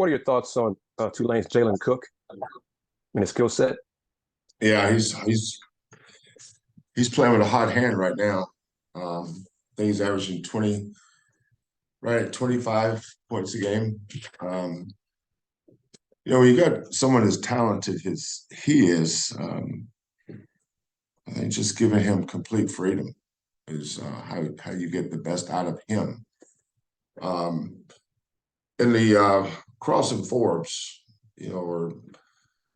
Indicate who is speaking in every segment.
Speaker 1: what are your thoughts on Tulane's Jalen Cook and his skill set?
Speaker 2: Yeah, he's playing with a hot hand right now. I think he's averaging 20, right at 25 points a game. When you got someone as talented as he is, I think just giving him complete freedom is how you get the best out of him. And the Cross and Forbes, are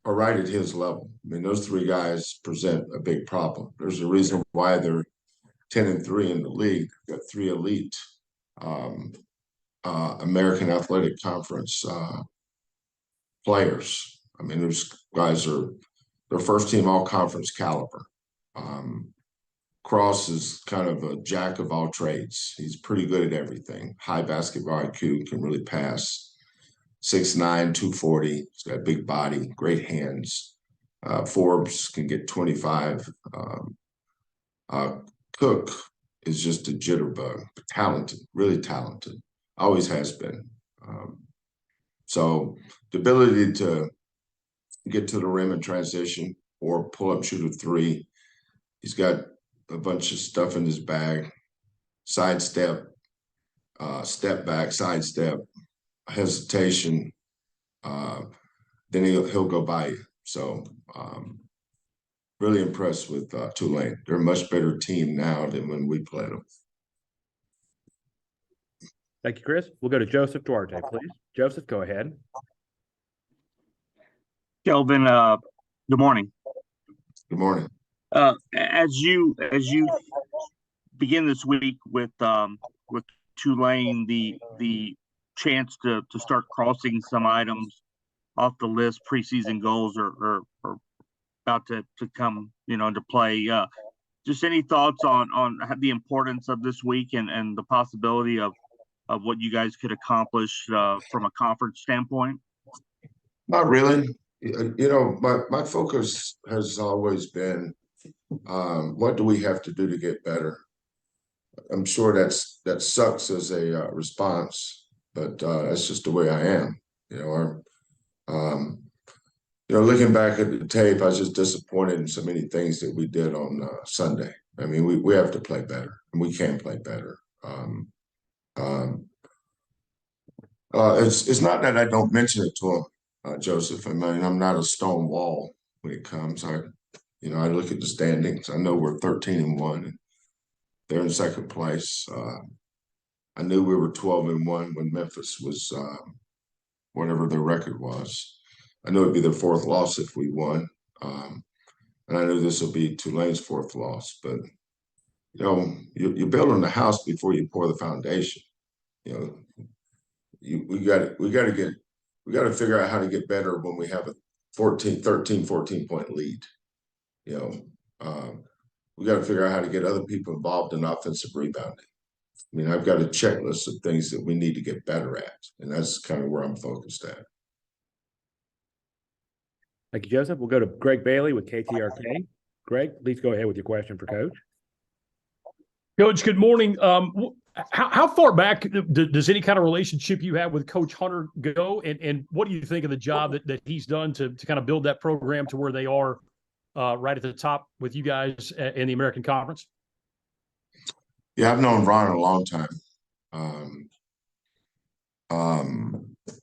Speaker 2: right at his level. I mean, those three guys present a big problem. There's a reason why they're 10-3 in the league. They've got three elite American Athletic Conference players. I mean, those guys they're first team all conference caliber. Cross is kind of a jack of all trades. He's pretty good at everything. High basketball IQ, can really pass. 6'9", 240. He's got a big body, great hands. Forbes can get 25. Cook is just a jitterbug, talented, really talented. Always has been. So the ability to get to the rim in transition or pull up, shoot a three. He's got a bunch of stuff in his bag. Sidestep, step back, sidestep, hesitation. Then he'll go by you. So really impressed with Tulane. They're a much better team now than when we played them.
Speaker 3: Thank you, Chris. We'll go to Joseph Duarte, please. Joseph, go ahead.
Speaker 4: Kelvin, good morning.
Speaker 2: Good morning.
Speaker 4: As you begin this week with Tulane, the chance to start crossing some items off the list, preseason goals are about to come into play. Just any thoughts on the importance of this week and the possibility of what you guys could accomplish from a conference standpoint?
Speaker 2: Not really. My focus has always been what do we have to do to get better? I'm sure that sucks as a response, but that's just the way I am. Looking back at the tape, I was just disappointed in so many things that we did on Sunday. I mean, we have to play better, and we can play better. It's not that I don't mention it to him, Joseph. I mean, I'm not a stone wall when it comes. I look at the standings. I know we're 13-1, and they're in second place. I knew we were 12-1 when Memphis was whatever their record was. I knew it'd be their fourth loss if we won, and I knew this will be Tulane's fourth loss. But you're building the house before you pour the foundation. We got to figure out how to get better when we have a 14 point lead. We got to figure out how to get other people involved in offensive rebounding. I mean, I've got a checklist of things that we need to get better at, and that's kind of where I'm focused at.
Speaker 3: Thank you, Joseph. We'll go to Greg Bailey with KTRK. Greg, please go ahead with your question for Coach.
Speaker 5: Coach, good morning. How far back does any kind of relationship you have with Coach Hunter go? And what do you think of the job that he's done to kind of build that program to where they are right at the top with you guys in the American Conference?
Speaker 2: Yeah, I've known Ron a long time.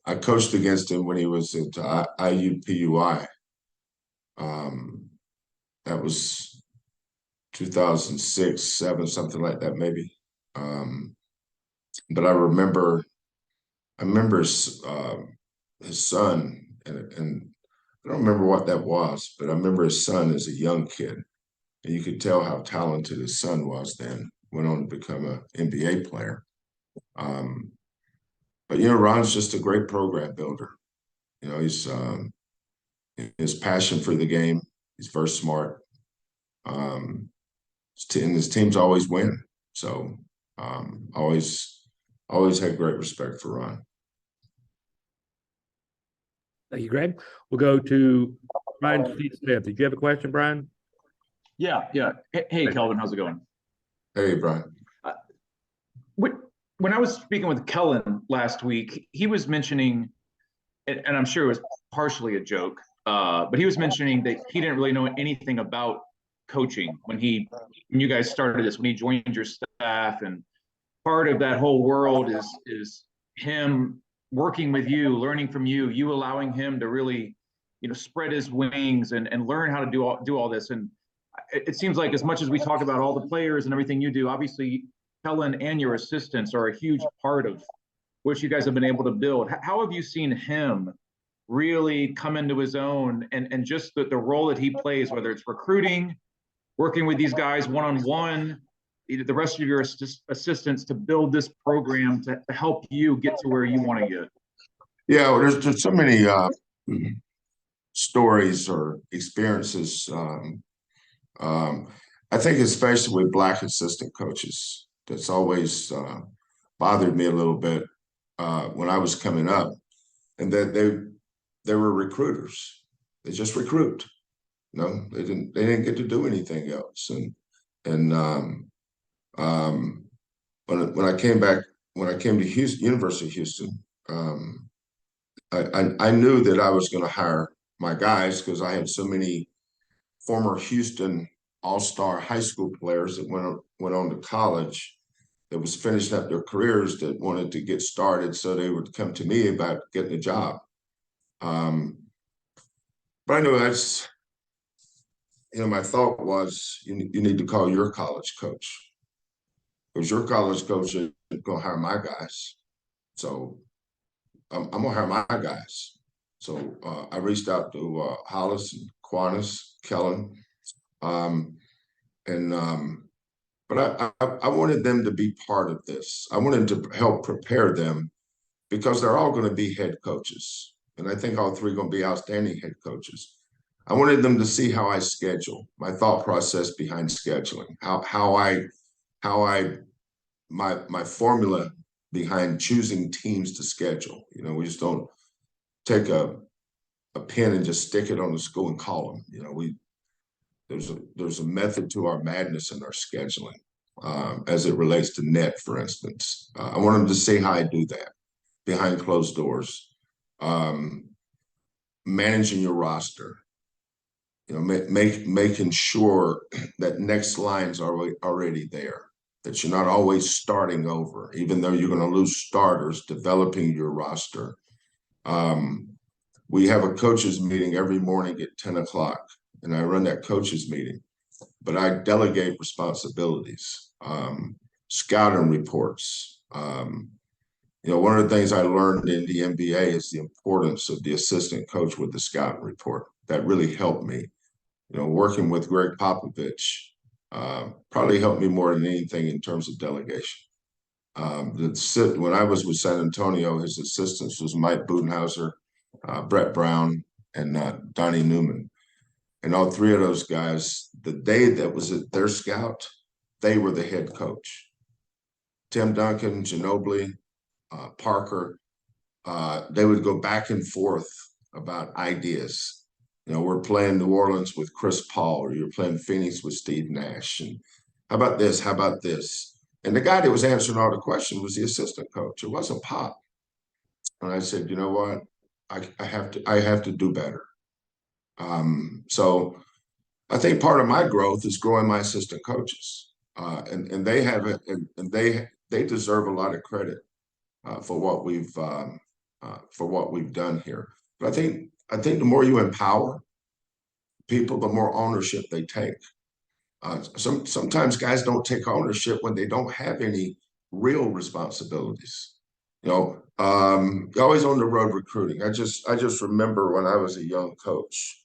Speaker 2: I coached against him when he was at IUPUI. That was 2006, 7, something like that, maybe. But I remember his son, and I don't remember what that was, but I remember his son as a young kid, and you could tell how talented his son was then. Went on to become an NBA player. But Ron's just a great program builder. He's his passion for the game. He's very smart. And his teams always win. So always had great respect for Ron.
Speaker 3: Thank you, Greg. We'll go to Brian Smith. Did you have a question, Brian?
Speaker 6: Yeah. Hey, Kelvin, how's it going?
Speaker 2: Hey, Brian.
Speaker 6: When I was speaking with Kellen last week, he was mentioning and I'm sure it was partially a joke, but he was mentioning that he didn't really know anything about coaching when you guys started this, when he joined your staff, and part of that whole world is him working with you, learning from you, you allowing him to really, spread his wings and learn how to do all this. And it seems like, as much as we talk about all the players and everything you do, obviously Kellen and your assistants are a huge part of what you guys have been able to build. How have you seen him really come into his own, and just the role that he plays, whether it's recruiting, working with these guys one-on-one, the rest of your assistants, to build this program to help you get to where you want to get?
Speaker 2: Yeah, well, there's so many stories or experiences. I think especially with Black assistant coaches, that's always bothered me a little bit when I was coming up, and that they were recruiters. They just recruit. They didn't get to do anything else. And when I came to Houston, University of Houston, I knew that I was going to hire my guys, because I had so many former Houston all-star high school players that went on to college, that was finishing up their careers, that wanted to get started, so they would come to me about getting a job. But I knew that's, my thought was, you need to call your college coach, because your college coach is going to hire my guys. So I'm going to hire my guys. So I reached out to Hollis and Quantas, Kellen, but I wanted them to be part of this. I wanted to help prepare them, because they're all going to be head coaches. And I think all three are going to be outstanding head coaches. I wanted them to see how I schedule, my thought process behind scheduling, my formula behind choosing teams to schedule. We just don't take a pen and just stick it on the school and call them. There's a method to our madness in our scheduling, as it relates to net, for instance. I want them to see how I do that behind closed doors. Managing your roster, making sure that next line's already there, that you're not always starting over, even though you're going to lose starters. Developing your roster. We have a coaches meeting every morning at 10 o'clock, and I run that coaches meeting, but I delegate responsibilities, scouting reports. One of the things I learned in the NBA is the importance of the assistant coach with the scouting report. That really helped me. Working with Greg Popovich probably helped me more than anything in terms of delegation. When I was with San Antonio, his assistants was Mike Budenhauser, Brett Brown, and Donnie Newman. And all three of those guys, the day that was their scout, they were the head coach. Tim Duncan, Ginobili, Parker, they would go back and forth about ideas. We're playing New Orleans with Chris Paul, or you're playing Phoenix with Steve Nash. And how about this? How about this? And the guy that was answering all the questions was the assistant coach. It wasn't Pop. And I said, you know what? I have to do better. So I think part of my growth is growing my assistant coaches, and they have it, and they deserve a lot of credit for what we've done here. But I think the more you empower people, the more ownership they take. Sometimes guys don't take ownership when they don't have any real responsibilities. Always on the road recruiting. I just remember when I was a young coach,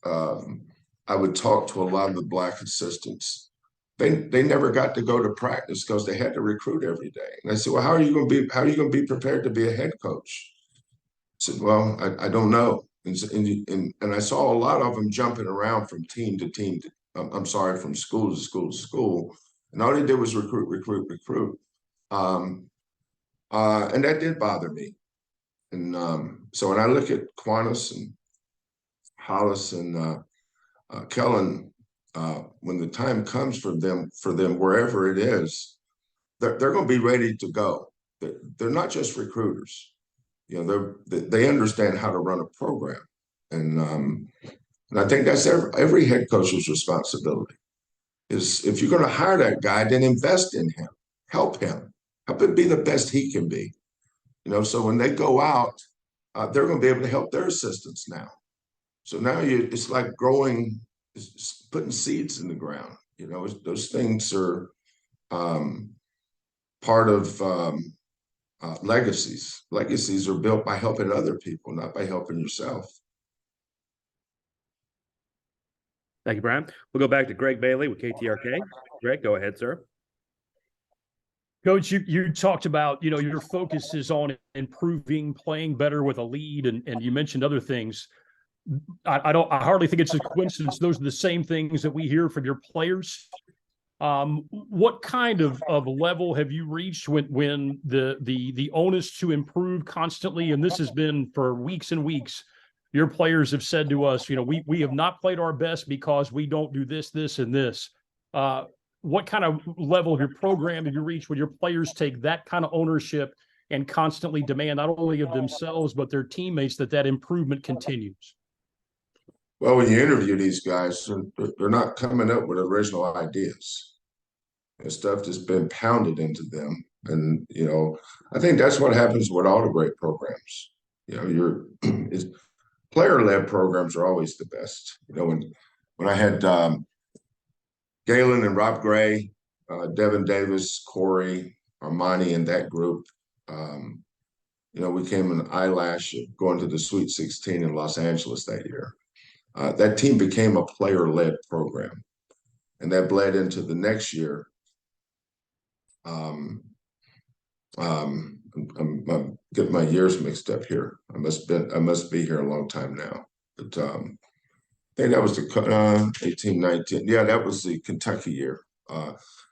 Speaker 2: I would talk to a lot of the Black assistants. They never got to go to practice because they had to recruit every day. And I said, well, how are you going to be prepared to be a head coach? I said, well, I don't know. And I saw a lot of them jumping around from team to team. From school to school to school. And all they did was recruit. And that did bother me. And so when I look at Quantas and Hollis and Kellen, when the time comes for them, wherever it is, they're going to be ready to go. They're not just recruiters. You know, they understand how to run a program, and I think that's every head coach's responsibility. Is if you're going to hire that guy, then invest in him, help him be the best he can be. You know, so when they go out, they're going to be able to help their assistants now. So now it's like putting seeds in the ground. You know, those things are part of legacies. Legacies are built by helping other people, not by helping yourself.
Speaker 3: Thank you, Brian. We'll go back to Greg Bailey with KTRK. Greg, go ahead, sir.
Speaker 5: Coach, you talked about, you know, your focus is on improving, playing better with a lead, and you mentioned other things. I hardly think it's a coincidence. Those are the same things that we hear from your players. What kind of level have you reached when the onus to improve constantly, and this has been for weeks and weeks, your players have said to us, you know, we have not played our best because we don't do this, this, and this. What kind of level of your program have you reached when your players take that kind of ownership and constantly demand not only of themselves, but their teammates that improvement continues?
Speaker 2: Well, when you interview these guys, they're not coming up with original ideas. It's stuff that's been pounded into them. And, you know, I think that's what happens with all the great programs. You know, player-led programs are always the best. You know, when I had Galen and Rob Gray, Devin Davis, Corey, Armani, and that group, you know, we came an eyelash of going to the Sweet 16 in Los Angeles that year. That team became a player-led program, and that bled into the next year. I'm getting my years mixed up here. I must be here a long time now. But I think that was the 18, 19. Yeah, that was the Kentucky year.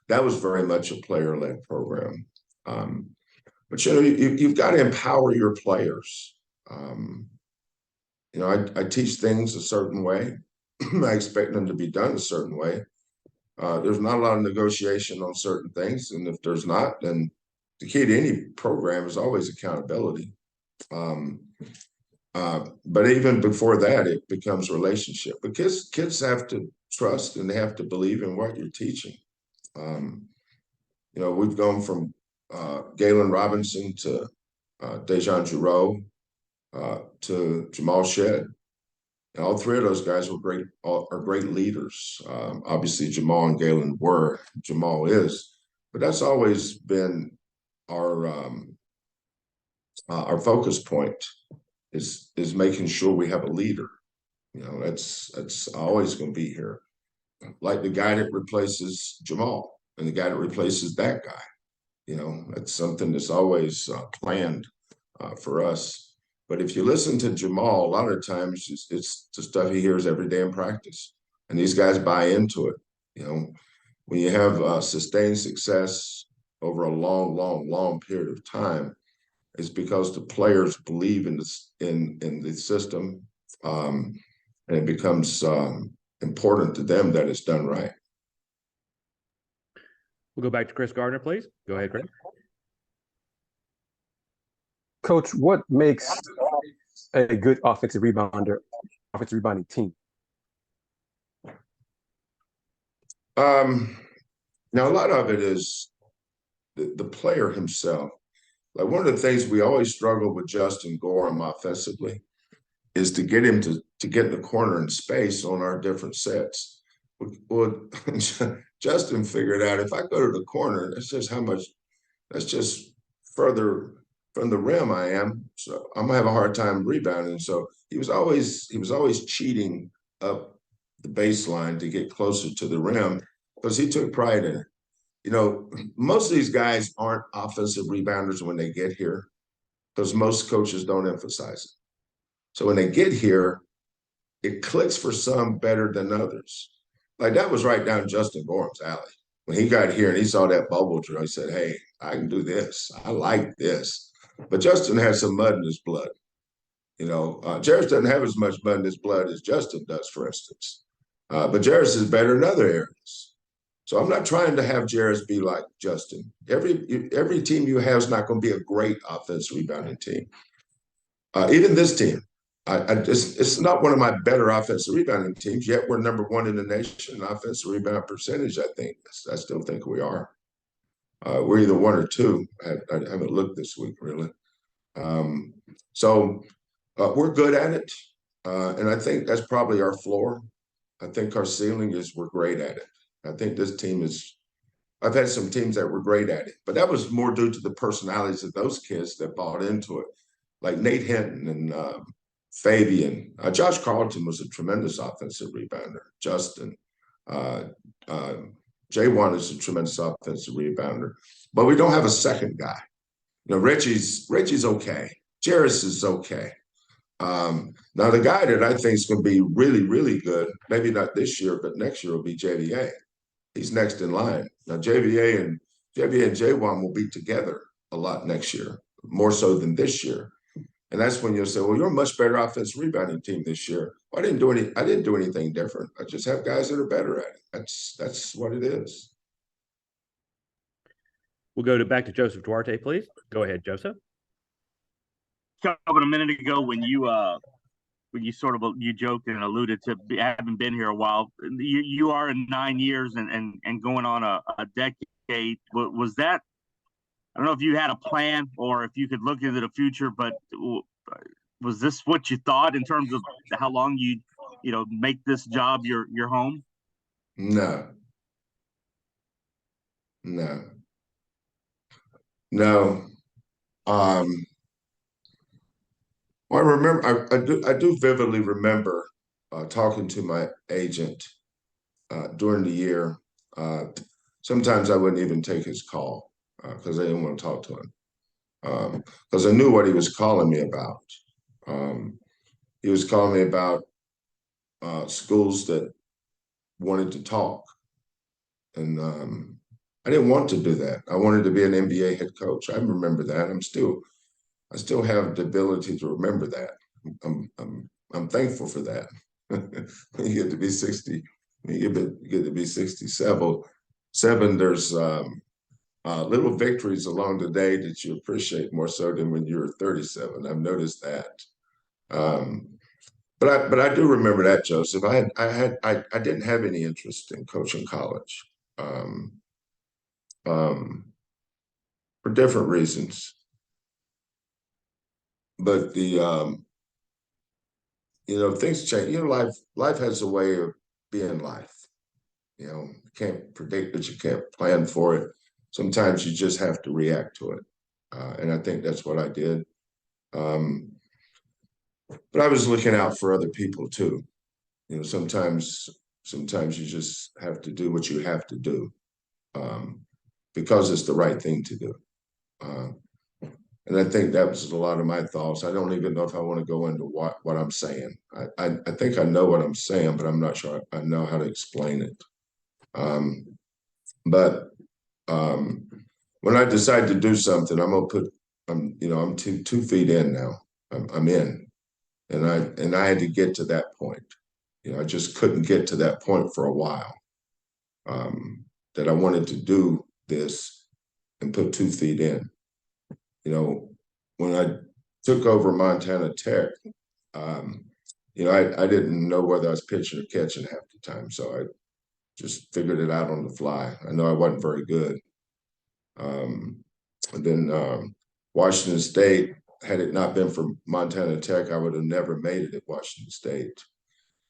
Speaker 2: That was very much a player-led program. But you know, you've got to empower your players. You know, I teach things a certain way. I expect them to be done a certain way. There's not a lot of negotiation on certain things, and if there's not, then the key to any program is always accountability. But even before that, it becomes relationship. But kids have to trust and they have to believe in what you're teaching. You know, we've gone from Galen Robinson to Dejan Giroux to Jamal Shedd. And all three of those guys are great leaders. Obviously, Jamal and Galen were. Jamal is. But that's always been our focus point is making sure we have a leader. You know, that's always going to be here. Like the guy that replaces Jamal and the guy that replaces that guy. You know, that's something that's always planned for us. But if you listen to Jamal, a lot of times it's the stuff he hears every day in practice. And these guys buy into it. You know, when you have sustained success over a long period of time, it's because the players believe in the system, and it becomes important to them that it's done right.
Speaker 3: We'll go back to Chris Gardner, please. Go ahead, Chris.
Speaker 1: Coach, what makes a good offensive rebounding team?
Speaker 2: Now, a lot of it is the player himself. Like one of the things we always struggle with Justin Gorham offensively is to get him to get in the corner in space on our different sets. Well, Justin figured out if I go to the corner, that's just further from the rim I am. So I'm gonna have a hard time rebounding. So he was always cheating up the baseline to get closer to the rim because he took pride in it. You know, most of these guys aren't offensive rebounders when they get here because most coaches don't emphasize it. So when they get here, it clicks for some better than others. Like that was right down Justin Gorham's alley. When he got here and he saw that bubble drill, he said, hey, I can do this. I like this. But Justin has some mud in his blood. You know, Jarris doesn't have as much mud in his blood as Justin does, for instance. But Jarris is better in other areas. So I'm not trying to have Jarris be like Justin. Every team you have is not going to be a great offensive rebounding team. Even this team, it's not one of my better offensive rebounding teams, yet we're number one in the nation in offensive rebound percentage, I think. I still think we are. We're either one or two. I haven't looked this week, really. So we're good at it. And I think that's probably our floor. I think our ceiling is we're great at it. I think this team is, I've had some teams that were great at it, but that was more due to the personalities of those kids that bought into it, like Nate Hinton and Fabian. Josh Carlton was a tremendous offensive rebounder. Justin, J1 is a tremendous offensive rebounder, but we don't have a second guy. You know, Richie's okay. Jarris is okay. Now the guy that I think is going to be really, really good, maybe not this year, but next year will be JVA. He's next in line. Now JVA and J1 will be together a lot next year, more so than this year. And that's when you'll say, well, you're a much better offensive rebounding team this year. Well, I didn't do anything different. I just have guys that are better at it. That's what it is.
Speaker 3: We'll go back to Joseph Duarte, please. Go ahead, Joseph.
Speaker 4: Kelvin, a minute ago when you sort of you joked and alluded to having been here a while, you are in 9 years and going on a decade. Was that, I don't know if you had a plan or if you could look into the future, but was this what you thought in terms of how long you make this job your home?
Speaker 2: No. Well, I remember, I do vividly remember talking to my agent during the year. Sometimes I wouldn't even take his call because I didn't want to talk to him because I knew what he was calling me about. He was calling me about schools that wanted to talk. And I didn't want to do that. I wanted to be an NBA head coach. I remember that. I still have the ability to remember that. I'm thankful for that. When you get to be 60, when you get to be 67, there's little victories along the day that you appreciate more so than when you're 37. I've noticed that. But I do remember that, Joseph. I didn't have any interest in coaching college for different reasons. But things change. Life has a way of being life. You can't predict it, you can't plan for it. Sometimes you just have to react to it. And I think that's what I did. But I was looking out for other people too. Sometimes you just have to do what you have to do because it's the right thing to do. And I think that was a lot of my thoughts. I don't even know if I want to go into what I'm saying. I think I know what I'm saying, but I'm not sure I know how to explain it. But when I decide to do something, I'm I'm 2 feet in now. I'm in, and I had to get to that point. I just couldn't get to that point for a while. That I wanted to do this and put 2 feet in. When I took over Montana Tech, I didn't know whether I was pitching or catching half the time. So I just figured it out on the fly. I know I wasn't very good. And then Washington State, had it not been for Montana Tech, I would have never made it at Washington State.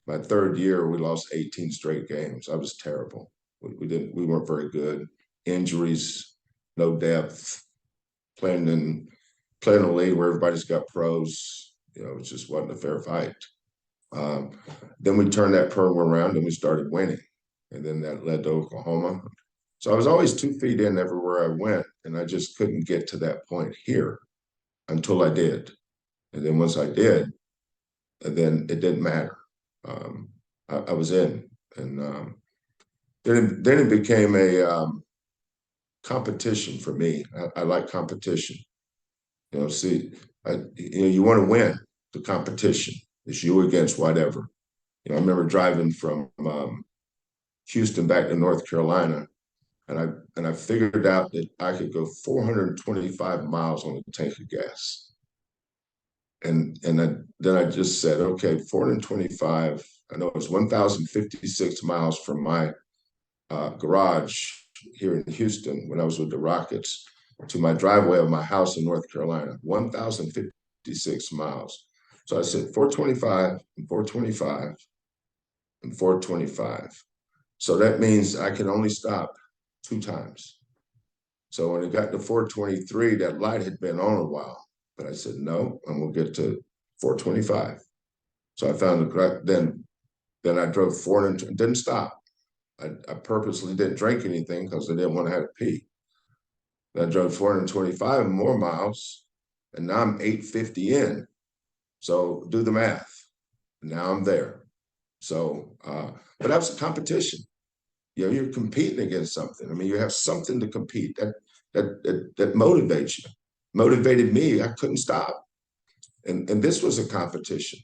Speaker 2: My 3rd year, we lost 18 straight games. I was terrible. We weren't very good. Injuries, no depth. Playing in a league where everybody's got pros, it just wasn't a fair fight. Then we turned that program around and we started winning. And then that led to Oklahoma. So I was always 2 feet in everywhere I went, and I just couldn't get to that point here until I did. And then once I did, then it didn't matter. I was in. And then it became a competition for me. I like competition. You want to win the competition. It's you against whatever. I remember driving from Houston back to North Carolina, and I figured out that I could go 425 miles on a tank of gas. then I just said, okay, 425. I know it was 1,056 miles from my garage here in Houston when I was with the Rockets to my driveway of my house in North Carolina. 1,056 miles. So I said 425 and 425 and 425. So that means I can only stop 2 times. So when it got to 423, that light had been on a while. But I said, no, and we'll get to 425. So I found then I drove 400, didn't stop. I purposely didn't drink anything because I didn't want to have to pee. Then I drove 425 more miles, and now I'm 850 in. So do the math. Now I'm there. So, but that was a competition. You know, you're competing against something. I mean, you have something to compete that motivates you. Motivated me. I couldn't stop. And this was a competition.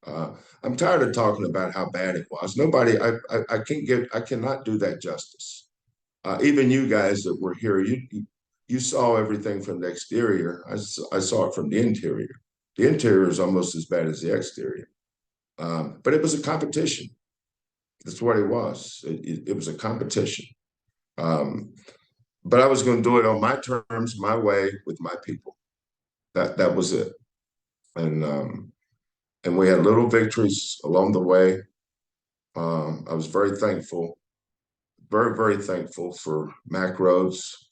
Speaker 2: I'm tired of talking about how bad it was. I cannot do that justice. Even you guys that were here, you saw everything from the exterior. I saw it from the interior. The interior is almost as bad as the exterior. But it was a competition. That's what it was. It was a competition. But I was going to do it on my terms, my way, with my people. That was it. And we had little victories along the way. I was very thankful, very, very thankful for Mac Rhodes,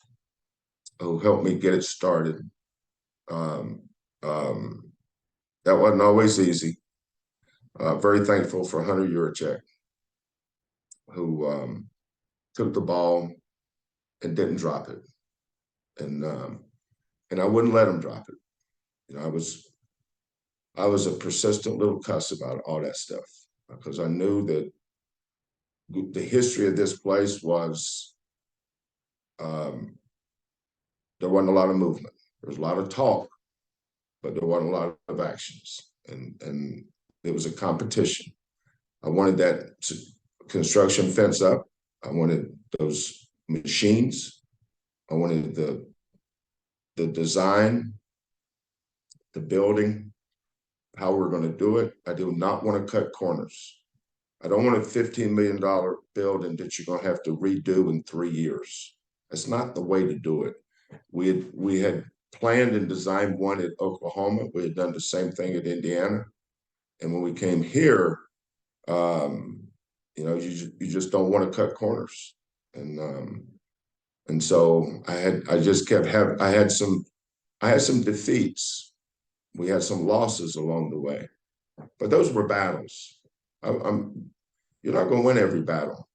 Speaker 2: who helped me get it started. That wasn't always easy. Very thankful for Hunter Yurachek, who took the ball and didn't drop it. And I wouldn't let him drop it. You know, I was a persistent little cuss about all that stuff because I knew that the history of this place was there wasn't a lot of movement. There was a lot of talk, but there wasn't a lot of actions. And it was a competition. I wanted that construction fence up. I wanted those machines. I wanted the design, the building, how we're going to do it. I do not want to cut corners. I don't want a $15 million building that you're going to have to redo in 3 years. That's not the way to do it. We had planned and designed one at Oklahoma. We had done the same thing at Indiana. And when we came here, you know, you just don't want to cut corners. And so I had some defeats. We had some losses along the way, but those were battles. You're not going to win every battle.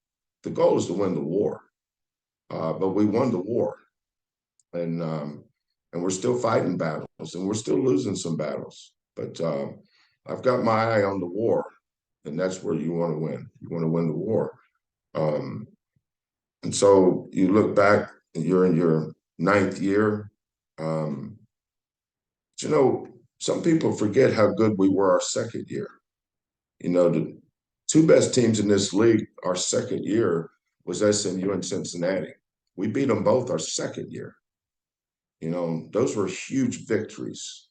Speaker 2: The goal is to win the war, but we won the war, and we're still fighting battles, and we're still losing some battles. But I've got my eye on the war, and that's where you want to win. You want to win the war. And so you look back, and you're in your 9th year. You know, some people forget how good we were our 2nd year. You know, the 2 best teams in this league our 2nd year was SMU and Cincinnati. We beat them both our 2nd year. You know, those were huge victories.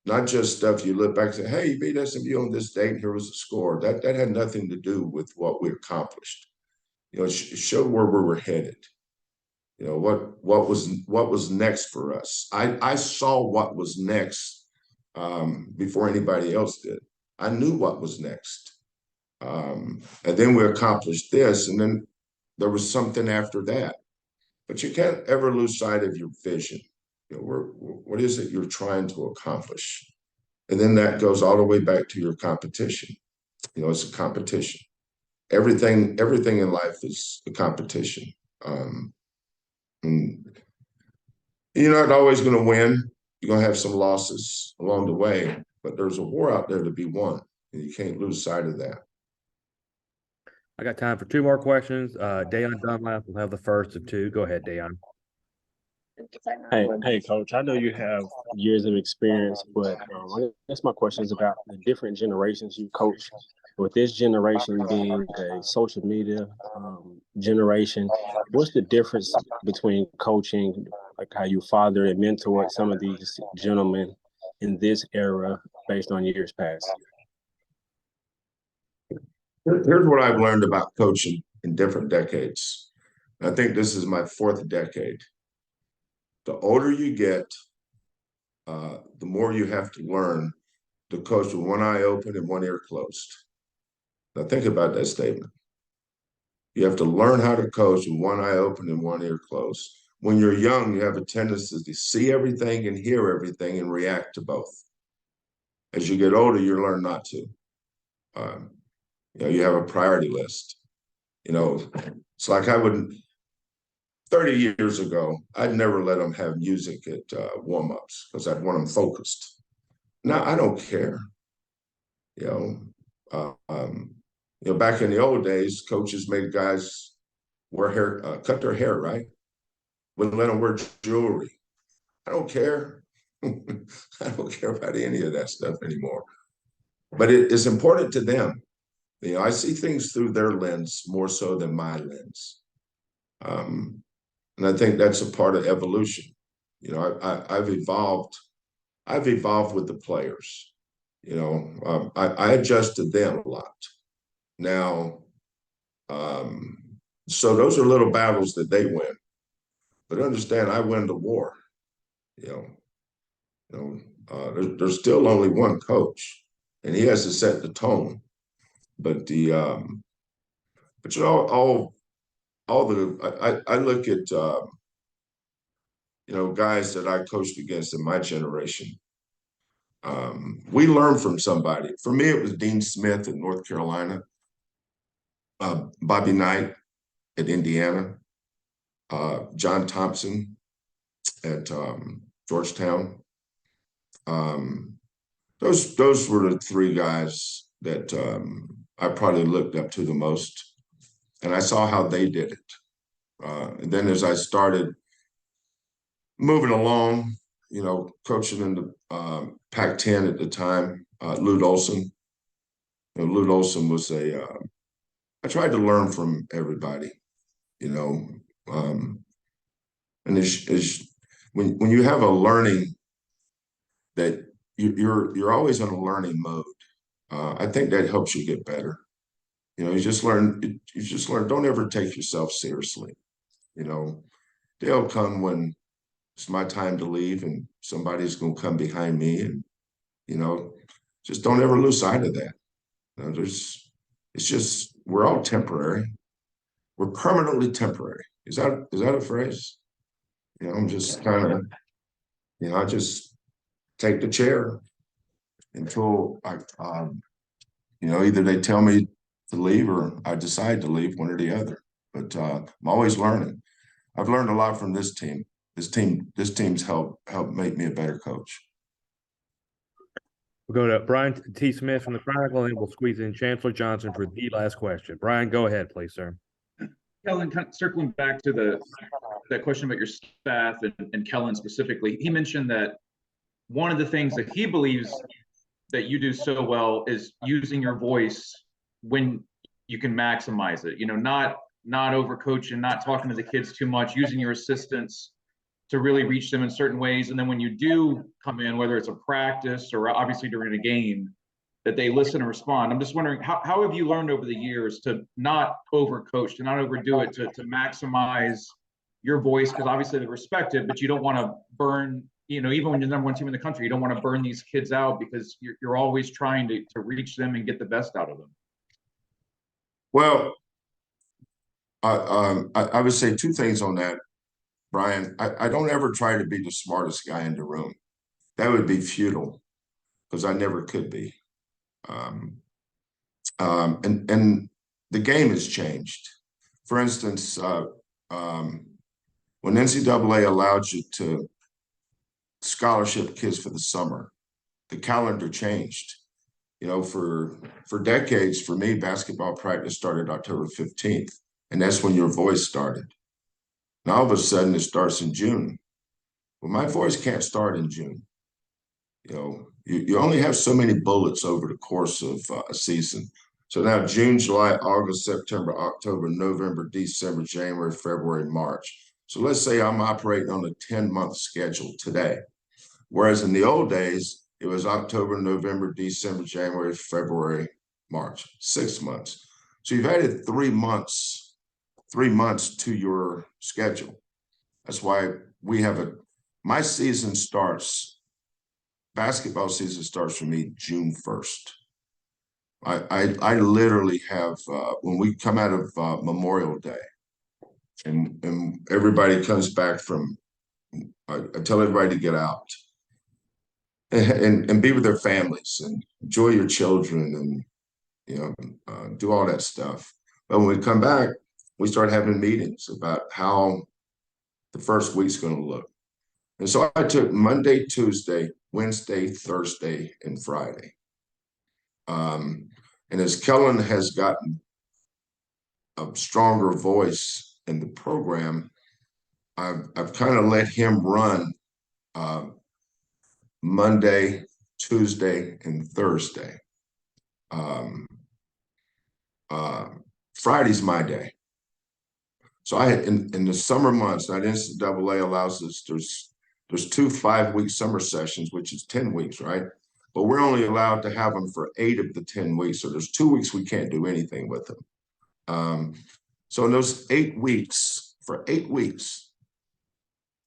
Speaker 2: Not just stuff you look back and say, hey, you beat SMU on this date, and here was the score. That had nothing to do with what we accomplished. You know, it showed where we were headed. You know, what was next for us. I saw what was next before anybody else did. I knew what was next. And then we accomplished this, and then there was something after that. But you can't ever lose sight of your vision. You know, what is it you're trying to accomplish? And then that goes all the way back to your competition. You know, it's a competition. Everything in life is a competition. And you're not always going to win. You're going to have some losses along the way, but there's a war out there to be won, and you can't lose sight of that.
Speaker 3: I got time for 2 more questions. Dayon Dunlap will have the first of 2. Go ahead, Dayon.
Speaker 7: Hey, Coach. I know you have years of experience, but I guess my question is about the different generations you coach. With this generation being a social media generation, what's the difference between coaching, like how you father and mentor some of these gentlemen in this era based on years past?
Speaker 2: Here's what I've learned about coaching in different decades. I think this is my 4th decade. The older you get, the more you have to learn to coach with one eye open and one ear closed. Now think about that statement. You have to learn how to coach with one eye open and one ear closed. When you're young, you have a tendency to see everything and hear everything and react to both. As you get older, you learn not to. You have a priority list. It's like 30 years ago, I'd never let them have music at warm-ups because I'd want them focused. Now I don't care. Back in the old days, coaches made guys cut their hair, right? Wouldn't let them wear jewelry. I don't care. I don't care about any of that stuff anymore. But it's important to them. I see things through their lens more so than my lens. And I think that's a part of evolution. I've evolved with the players. I adjust to them a lot. Now, so those are little battles that they win. But understand, I win the war. There's still only one coach, and he has to set the tone. But I look at guys that I coached against in my generation. We learn from somebody. For me, it was Dean Smith in North Carolina, Bobby Knight at Indiana, John Thompson at Georgetown. Those were the 3 guys that I probably looked up to the most, and I saw how they did it. And then as I started moving along, coaching in the Pac-10 at the time, Lute Olson. Lute Olson was I tried to learn from everybody, and when you have a learning that you're always in a learning mode, I think that helps you get better. You just learn, don't ever take yourself seriously. They'll come when it's my time to leave and somebody's going to come behind me, and, just don't ever lose sight of that. It's just, we're all temporary. We're permanently temporary. Is that a phrase? I'm just kind of, I just take the chair until either they tell me to leave or I decide to leave, one or the other. But I'm always learning. I've learned a lot from this team. This team's helped make me a better coach.
Speaker 3: We'll go to Brian T. Smith from the Chronicle, and we'll squeeze in Chancellor Johnson for the last question. Brian, go ahead, please, sir.
Speaker 6: Kellen, kind of circling back to that question about your staff and Kellen specifically, he mentioned that one of the things that he believes that you do so well is using your voice when you can maximize it. Not over coaching, not talking to the kids too much, using your assistants to really reach them in certain ways. And then when you do come in, whether it's a practice or obviously during a game, that they listen and respond. I'm just wondering, how have you learned over the years to not overcoach, to not overdo it, to maximize your voice? Because obviously they're respected, but you don't want to burn, even when you're the #1 team in the country, you don't want to burn these kids out because you're always trying to reach them and get the best out of them.
Speaker 2: Well, I would say 2 things on that, Brian. I don't ever try to be the smartest guy in the room. That would be futile because I never could be. And the game has changed. For instance, when NCAA allowed you to scholarship kids for the summer, the calendar changed. For decades, for me, basketball practice started October 15th, and that's when your voice started. Now all of a sudden it starts in June. Well, my voice can't start in June. You only have so many bullets over the course of a season. So now June, July, August, September, October, November, December, January, February, March. So let's say I'm operating on a 10-month schedule today. Whereas in the old days, It was October, November, December, January, February, March, 6 months. So you've added 3 months to your schedule. That's why we have my season starts, basketball season starts for me June 1st. I literally have, when we come out of Memorial Day and everybody comes back from, I tell everybody to get out and be with their families and enjoy your children and, do all that stuff. But when we come back, we start having meetings about how the first week's going to look. And so I took Monday, Tuesday, Wednesday, Thursday, and Friday. And as Kellen has gotten a stronger voice in the program, I've kind of let him run Monday, Tuesday, and Thursday. Friday's my day. So in the summer months, that NCAA allows us, there's 2 5-week summer sessions, which is 10 weeks, right? But we're only allowed to have them for 8 of the 10 weeks. So there's 2 weeks we can't do anything with them. So in those 8 weeks, for 8 weeks,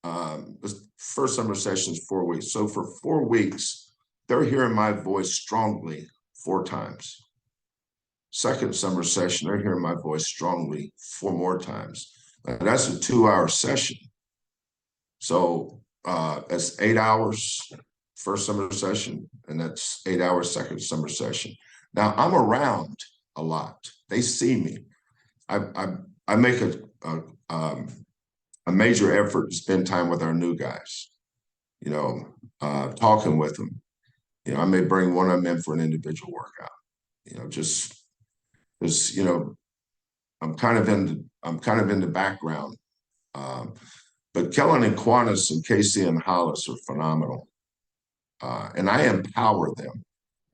Speaker 2: the first summer session is 4 weeks. So for 4 weeks, they're hearing my voice strongly 4 times. Second summer session, they're hearing my voice strongly 4 more times. That's a 2-hour session. So that's 8 hours first summer session, and that's 8 hours second summer session. Now I'm around a lot. They see me. I make a major effort to spend time with our new guys. Talking with them. I may bring one of them in for an individual workout. Just because I'm kind of in the background. But Kellen and Quantas and Casey and Hollis are phenomenal. And I empower them.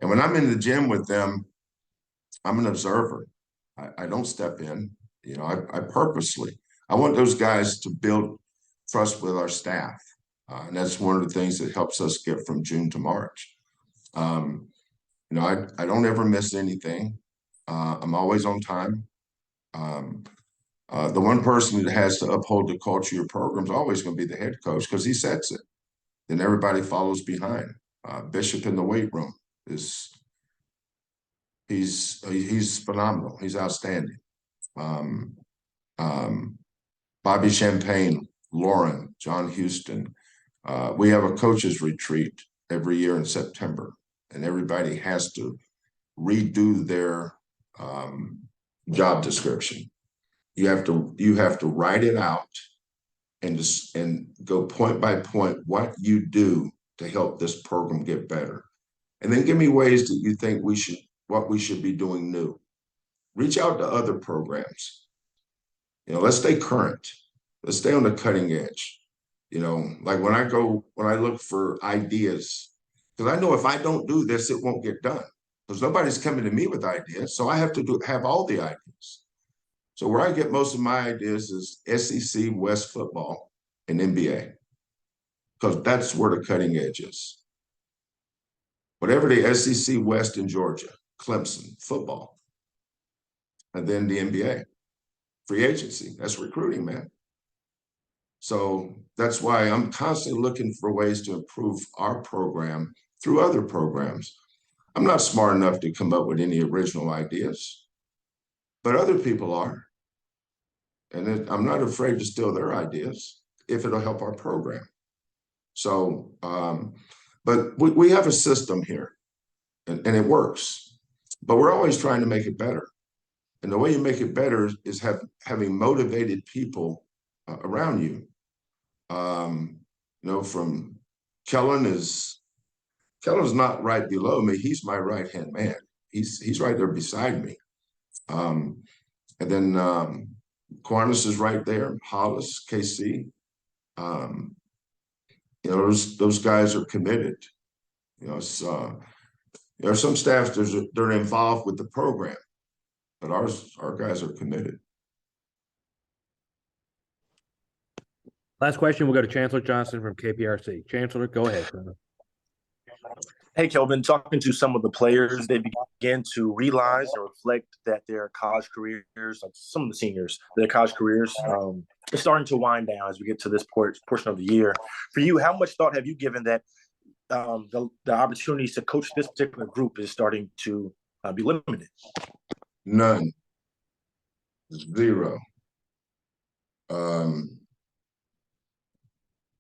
Speaker 2: And when I'm in the gym with them, I'm an observer. I don't step in. I purposely. I want those guys to build trust with our staff. And that's one of the things that helps us get from June to March. I don't ever miss anything. I'm always on time. The one person that has to uphold the culture of your program is always going to be the head coach because he sets it. Then everybody follows behind. Bishop in the weight room he's phenomenal. He's outstanding. Bobby Champagne, Lauren, John Houston. We have a coaches retreat every year in September, and everybody has to redo their job description. You have to write it out and go point by point what you do to help this program get better. And then give me ways that you think what we should be doing new. Reach out to other programs. Let's stay current. Let's stay on the cutting edge. Like when I look for ideas, because I know if I don't do this, it won't get done. Because nobody's coming to me with ideas. So I have to have all the ideas. So where I get most of my ideas is SEC West football and NBA. Because that's where the cutting edge is. Whatever the SEC West in Georgia, Clemson, football. And then the NBA. Free agency, that's recruiting, man. So that's why I'm constantly looking for ways to improve our program through other programs. I'm not smart enough to come up with any original ideas, but other people are. And I'm not afraid to steal their ideas if it'll help our program. So, but we have a system here and it works, but we're always trying to make it better. And the way you make it better is having motivated people around you. From Kellen's not right below me. He's my right-hand man. He's right there beside me. And then Quantas is right there. Hollis, KC. Those guys are committed. There are some staffs they're involved with the program, but our guys are committed.
Speaker 3: Last question, we'll go to Chancellor Johnson from KPRC. Chancellor, go ahead.
Speaker 8: Hey, Kelvin, talking to some of the players, they begin to realize and reflect that their college careers, like some of the seniors, their college careers, are starting to wind down as we get to this portion of the year. For you, how much thought have you given that the opportunities to coach this particular group is starting to be limited?
Speaker 2: None. Zero.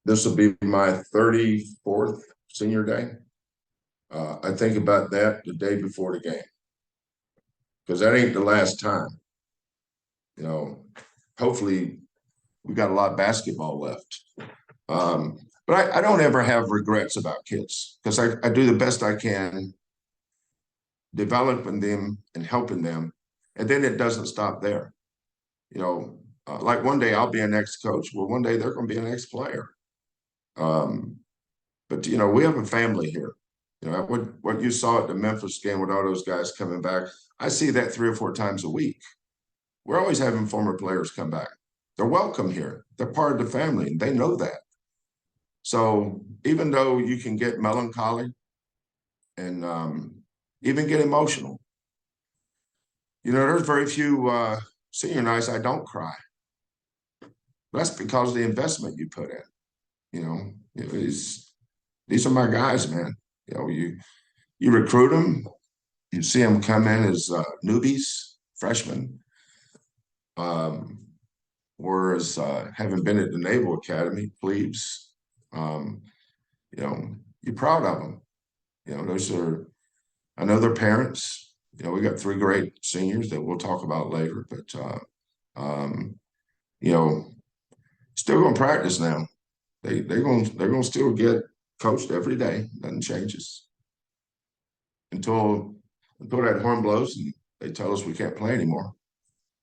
Speaker 2: This will be my 34th senior day. I think about that the day before the game, because that ain't the last time. You know, hopefully we got a lot of basketball left. But I don't ever have regrets about kids, because I do the best I can developing them and helping them. And then it doesn't stop there. You know, like one day I'll be an ex-coach. Well, one day they're going to be an ex-player. But, you know, we have a family here. You know, what you saw at the Memphis game with all those guys coming back, I see that 3 or 4 times a week. We're always having former players come back. They're welcome here. They're part of the family, and they know that. So even though you can get melancholy and even get emotional, you know, there's very few senior nights I don't cry. That's because of the investment you put in. You know, these are my guys, man. You know, you recruit them, you see them come in as newbies, freshmen, or as having been at the Naval Academy, plebes. You know, you're proud of them. You know, I know their parents. You know, we got 3 great seniors that we'll talk about later, but you know, still gonna practice now. They're gonna still get coached every day. Nothing changes until that horn blows and they tell us we can't play anymore.